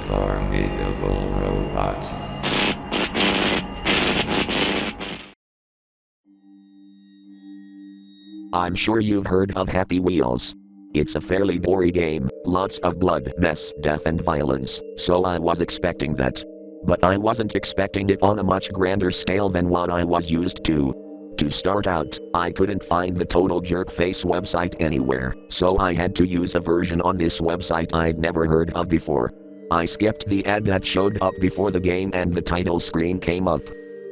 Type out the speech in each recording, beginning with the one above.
formidable robot. I'm sure you've heard of Happy Wheels. It's a fairly boring game, lots of blood, mess, death and violence, so I was expecting that. But I wasn't expecting it on a much grander scale than what I was used to. To start out, I couldn't find the Total Jerkface website anywhere, so I had to use a version on this website I'd never heard of before. I skipped the ad that showed up before the game and the title screen came up.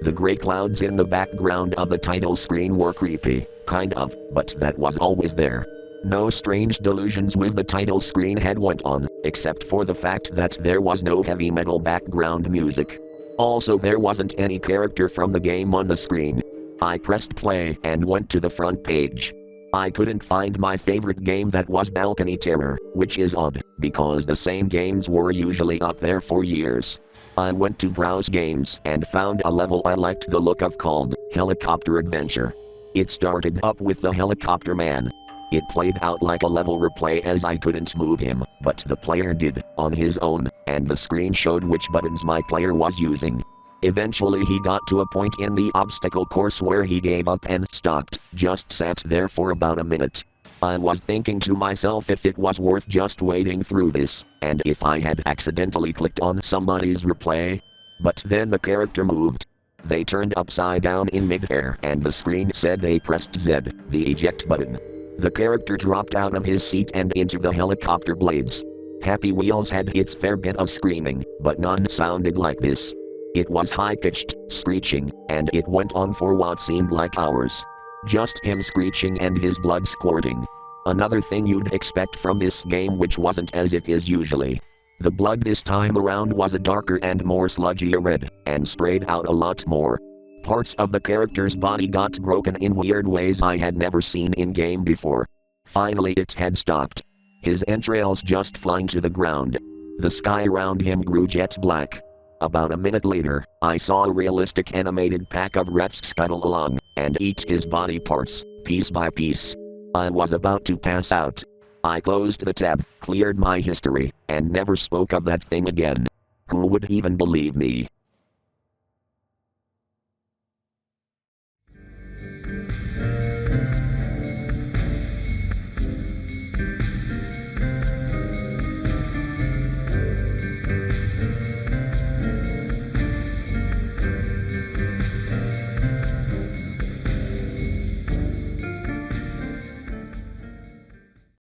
The gray clouds in the background of the title screen were creepy, kind of, but that was always there. No strange delusions with the title screen had went on, except for the fact that there was no heavy metal background music. Also, there wasn't any character from the game on the screen. I pressed play and went to the front page. I couldn't find my favorite game, that was Balcony Terror, which is odd, because the same games were usually up there for years. I went to browse games and found a level I liked the look of called Helicopter Adventure. It started up with the helicopter man. It played out like a level replay as I couldn't move him, but the player did, on his own, and the screen showed which buttons my player was using. Eventually he got to a point in the obstacle course where he gave up and stopped, just sat there for about a minute. I was thinking to myself if it was worth just waiting through this, and if I had accidentally clicked on somebody's replay. But then the character moved. They turned upside down in mid-air and the screen said they pressed Z, the eject button. The character dropped out of his seat and into the helicopter blades. Happy Wheels had its fair bit of screaming, but none sounded like this. It was high-pitched, screeching, and it went on for what seemed like hours. Just him screeching and his blood squirting. Another thing you'd expect from this game, which wasn't as it is usually. The blood this time around was a darker and more sludgy red, and sprayed out a lot more. Parts of the character's body got broken in weird ways I had never seen in-game before. Finally it had stopped. His entrails just flying to the ground. The sky around him grew jet black. About a minute later, I saw a realistic animated pack of rats scuttle along and eat his body parts, piece by piece. I was about to pass out. I closed the tab, cleared my history, and never spoke of that thing again. Who would even believe me?